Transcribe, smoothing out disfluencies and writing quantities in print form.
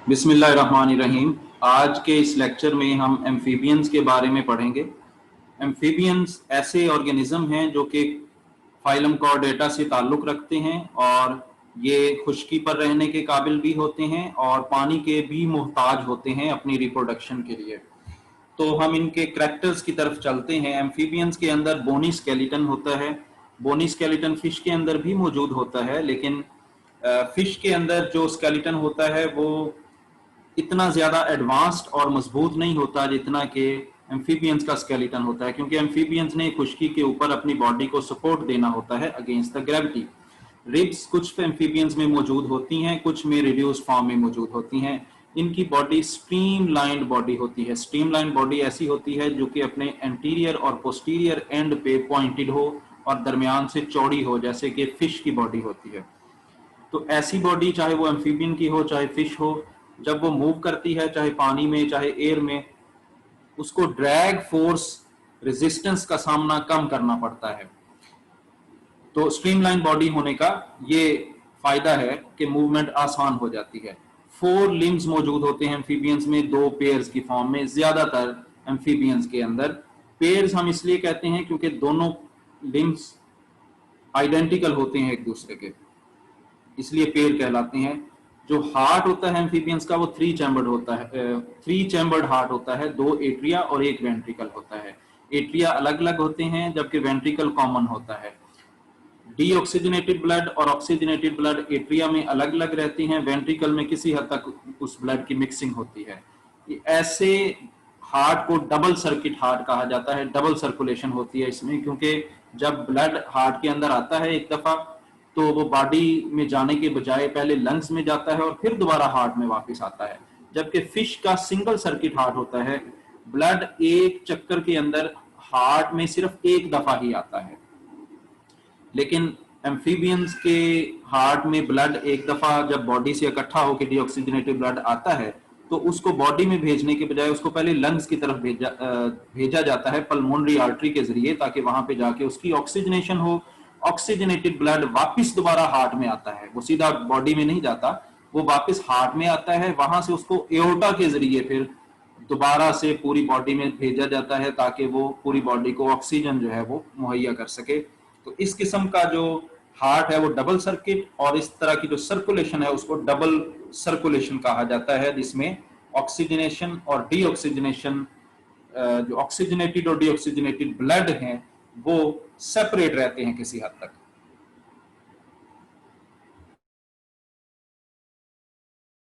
बिस्मिल्लाहिर्रहमानिर्रहीम। आज के इस लेक्चर में हम एम्फीबियंस के बारे में पढ़ेंगे। एम्फीबियंस ऐसे ऑर्गेनिज्म हैं जो कि फाइलम कॉर्डेटा से ताल्लुक़ रखते हैं और ये खुश्की पर रहने के काबिल भी होते हैं और पानी के भी मोहताज होते हैं अपनी रिप्रोडक्शन के लिए। तो हम इनके करैक्टर्स की तरफ चलते हैं। एम्फीबियंस के अंदर बोनी स्केलेटन होता है। बोनी स्केलेटन फिश के अंदर भी मौजूद होता है, लेकिन फिश के अंदर जो स्केलेटन होता है वो इतना ज्यादा एडवांस्ड और मजबूत नहीं होता जितना कि एम्फीबियंस का स्केलेटन होता है, क्योंकि एम्फीबियंस ने खुश्की के ऊपर अपनी बॉडी को सपोर्ट देना होता है अगेंस्ट द ग्रेविटी। रिब्स कुछ एम्फीबियंस में मौजूद होती हैं, कुछ में रिड्यूस फॉर्म में मौजूद होती हैं। इनकी बॉडी स्ट्रीमलाइंड बॉडी होती है। स्ट्रीमलाइंड बॉडी ऐसी होती है जो कि अपने एंटीरियर और पोस्टीरियर एंड पे पॉइंटेड हो और दरमियान से चौड़ी हो, जैसे कि फिश की बॉडी होती है। तो ऐसी बॉडी, चाहे वो एम्फीबियन की हो चाहे फिश हो, जब वो मूव करती है चाहे पानी में चाहे एयर में, उसको ड्रैग फोर्स रेजिस्टेंस का सामना कम करना पड़ता है। तो स्ट्रीमलाइन बॉडी होने का ये फायदा है कि मूवमेंट आसान हो जाती है। 4 लिम्स मौजूद होते हैं एम्फीबियंस में, 2 पेयर्स की फॉर्म में ज्यादातर एम्फीबियंस के अंदर। पेयर्स हम इसलिए कहते हैं क्योंकि दोनों लिम्स आइडेंटिकल होते हैं एक दूसरे के, इसलिए पेयर कहलाते हैं। जो हार्ट होता है एम्फीबियंस का वो 3 चैम्बर्ड होता है। 3 चैम्बर्ड हार्ट होता है, 2 एट्रिया और 1 वेंट्रिकल होता है। एट्रिया अलग अलग होते हैं जबकि वेंट्रिकल कॉमन होता है। डीऑक्सीजनेटेड ब्लड और ऑक्सीजनेटेड ब्लड एट्रिया में अलग अलग रहती हैं, वेंट्रिकल में किसी हद तक उस ब्लड की मिक्सिंग होती है। ऐसे हार्ट को डबल सर्किट हार्ट कहा जाता है। डबल सर्कुलेशन होती है इसमें, क्योंकि जब ब्लड हार्ट के अंदर आता है एक दफा तो वो बॉडी में जाने के बजाय पहले लंग्स में जाता है और फिर दोबारा हार्ट में वापस आता है। जबकि फिश का सिंगल सर्किट हार्ट होता है। ब्लड एक चक्कर के अंदर हार्ट में सिर्फ एक दफा ही आता है, लेकिन एम्फीबियंस के हार्ट में ब्लड एक दफा जब बॉडी से इकट्ठा होकर डीऑक्सीजनेटेड ब्लड आता है तो उसको बॉडी में भेजने के बजाय उसको पहले लंग्स की तरफ भेजा जाता है पल्मोनरी आर्टरी के जरिए, ताकि वहां पे जाके उसकी ऑक्सीजनेशन हो। ऑक्सीजनेटेड ब्लड वापस दोबारा हार्ट में आता है, वो सीधा बॉडी में नहीं जाता, वो वापस हार्ट में आता है। वहां से उसको एओर्टा के जरिए फिर दोबारा से पूरी बॉडी में भेजा जाता है ताकि वो पूरी बॉडी को ऑक्सीजन जो है वो मुहैया कर सके। तो इस किस्म का जो हार्ट है वो डबल सर्किट, और इस तरह की जो सर्कुलेशन है उसको डबल सर्कुलेशन कहा जाता है, जिसमें ऑक्सीजनेशन और डीऑक्सीजनेशन, जो ऑक्सीजनेटेड और डीऑक्सीजनेटेड ब्लड हैं वो सेपरेट रहते हैं किसी हद तक।